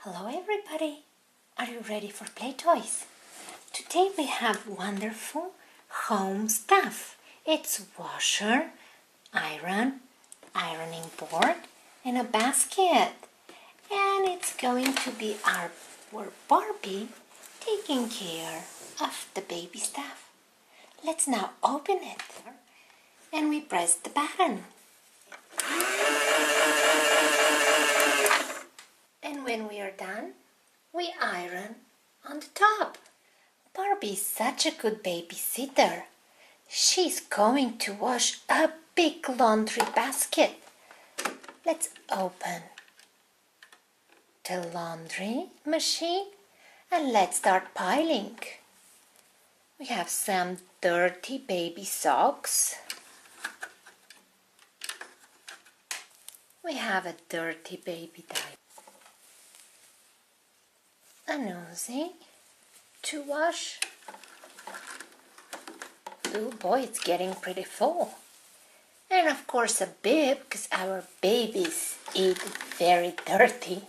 Hello everybody! Are you ready for play toys? Today we have wonderful home stuff. It's washer, ironing board and a basket. And it's going to be our Barbie taking care of the baby stuff. Let's now open it and we press the button. And when we are done, we iron on the top. Barbie is such a good babysitter. She's going to wash a big laundry basket. Let's open the laundry machine and let's start piling. We have some dirty baby socks. We have a dirty baby diaper. A nosy to wash. Oh boy, it's getting pretty full. And of course a bib, because our babies eat very dirty.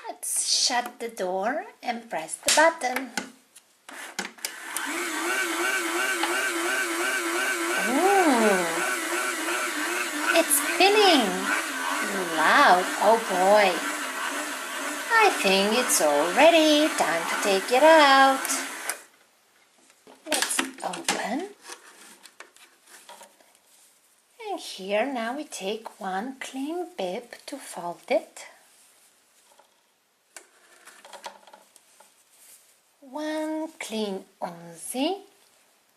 Let's shut the door and press the button. Ooh, it's spinning. Loud, oh boy. I think it's all ready. Time to take it out. Let's open. And here now we take one clean bib to fold it. One clean onesie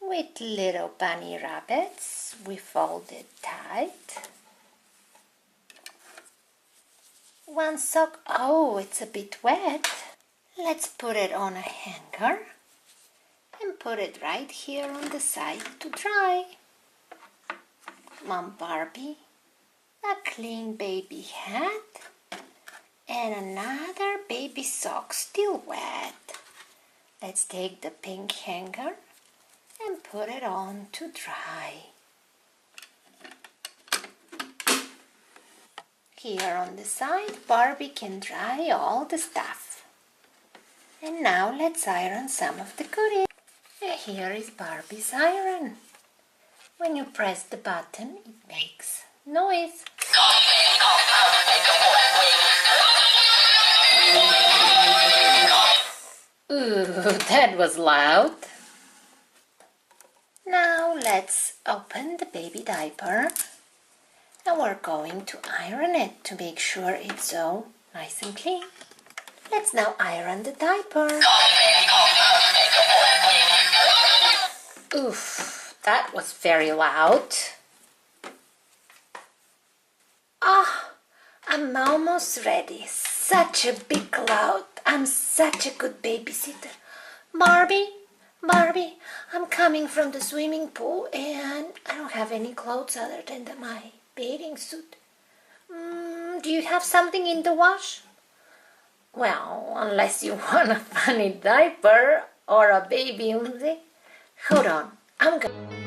with little bunny rabbits. We fold it tight. One sock, oh, it's a bit wet. Let's put it on a hanger and put it right here on the side to dry. Mom Barbie, a clean baby hat and another baby sock still wet. Let's take the pink hanger and put it on to dry. Here on the side, Barbie can dry all the stuff. And now let's iron some of the goodies. Here is Barbie's iron. When you press the button, it makes noise. Ooh, that was loud. Now let's open the baby diaper. And we're going to iron it to make sure it's all nice and clean. Let's now iron the diaper. Oof, that was very loud. Ah, I'm almost ready. Such a big cloud. I'm such a good babysitter. Barbie, I'm coming from the swimming pool and I don't have any clothes other than my bathing suit. Do you have something in the wash? Well, unless you want a funny diaper or a baby onesie. Hold on, I'm going.